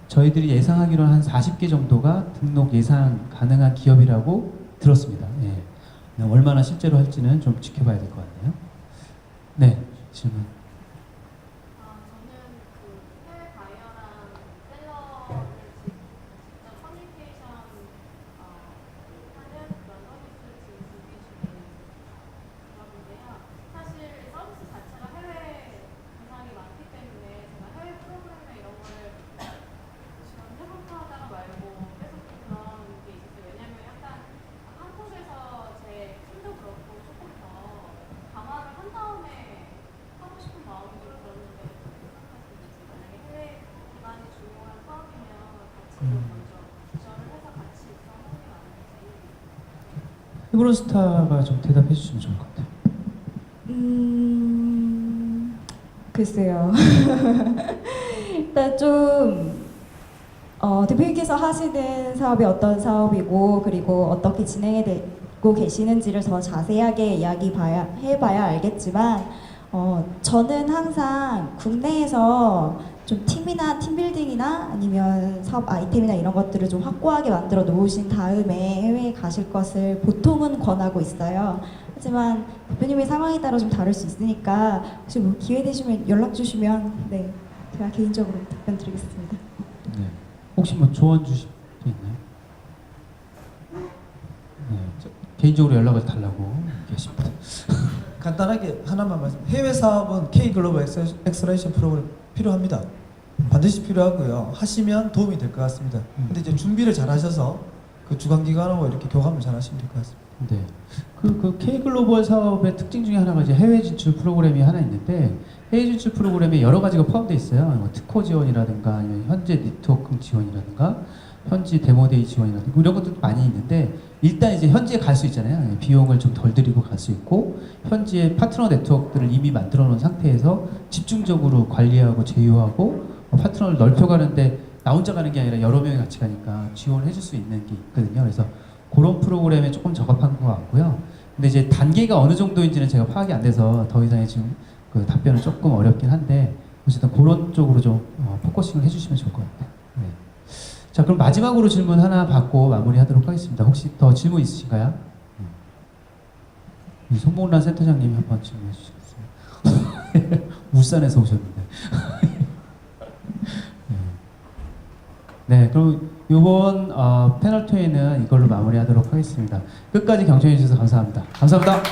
저희들이 예상하기로는 한 40개 정도가 등록 예상 가능한 기업이라고 들었습니다. 예. 얼마나 실제로 할지는 좀 지켜봐야 될 것 같네요. 네, 질문. 저는 그 해외 바이어랑 셀러를 직접 커뮤니케이션 하는 그런 서비스를 지금 준비 중인 그런데요. 사실 서비스 자체가 해외 대상이 많기 때문에 제가 해외 프로그램이나 이런 거를 지원해볼까 하다가 말고 계속 그런 게 있었어요. 왜냐면 약간 한국에서 제 팀도 그렇고 조금 더 강화를 한 다음에 하고 싶은 마음이 좀 들었는데 만약에 해외 기반이 중요한 사업이면 같이 좀 먼저 주저를 해서 같이 써보는 게 맞는지. 히브론스타가 좀 대답해 주시면 좋을 것 같아요. 글쎄요. 일단 좀 대표님께서 하시는 사업이 어떤 사업이고 그리고 어떻게 진행이 되고 계시는지를 더 자세하게 해봐야 알겠지만 저는 항상 국내에서 좀 팀이나 팀빌딩이나 아니면 사업 아이템이나 이런 것들을 좀 확고하게 만들어 놓으신 다음에 해외에 가실 것을 보통은 권하고 있어요. 하지만 대표님의 상황에 따라 좀 다를 수 있으니까 혹시 뭐 기회 되시면 연락 주시면 네 제가 개인적으로 답변 드리겠습니다. 네. 혹시 뭐 조언 주실 분 있나요? 네. 개인적으로 연락을 달라고 계십니다. 간단하게 하나만 말씀. 해외 사업은 K 글로벌 엑셀레이션 프로그램 필요합니다. 반드시 필요하고요. 하시면 도움이 될 것 같습니다. 근데 이제 준비를 잘 하셔서 그 주관 기관하고 이렇게 교감을 잘 하시면 될 것 같습니다. 네. 그 K 글로벌 사업의 특징 중에 하나가 이제 해외 진출 프로그램이 하나 있는데 해외 진출 프로그램에 여러 가지가 포함되어 있어요. 뭐 특허 지원이라든가 아니면 현재 네트워크 지원이라든가 현지 데모데이 지원이라든가 이런 것도 많이 있는데 일단 이제 현지에 갈 수 있잖아요. 비용을 좀 덜 들이고 갈 수 있고 현지의 파트너 네트워크들을 이미 만들어 놓은 상태에서 집중적으로 관리하고 제휴하고 파트너를 넓혀가는데 나 혼자 가는 게 아니라 여러 명이 같이 가니까 지원을 해줄 수 있는 게 있거든요. 그래서 그런 프로그램에 조금 적합한 것 같고요. 근데 이제 단계가 어느 정도인지는 제가 파악이 안 돼서 더 이상의 지금 그 답변은 조금 어렵긴 한데 어쨌든 그런 쪽으로 좀 포커싱을 해주시면 좋을 것 같아요. 네. 자, 그럼 마지막으로 질문 하나 받고 마무리하도록 하겠습니다. 혹시 더 질문 있으신가요? 이 송봉란 센터장님이 한번 질문해 주시겠어요? 울산에서 오셨는데. 네, 그럼 이번 패널 2에는 이걸로 마무리하도록 하겠습니다. 끝까지 경청해 주셔서 감사합니다. 감사합니다.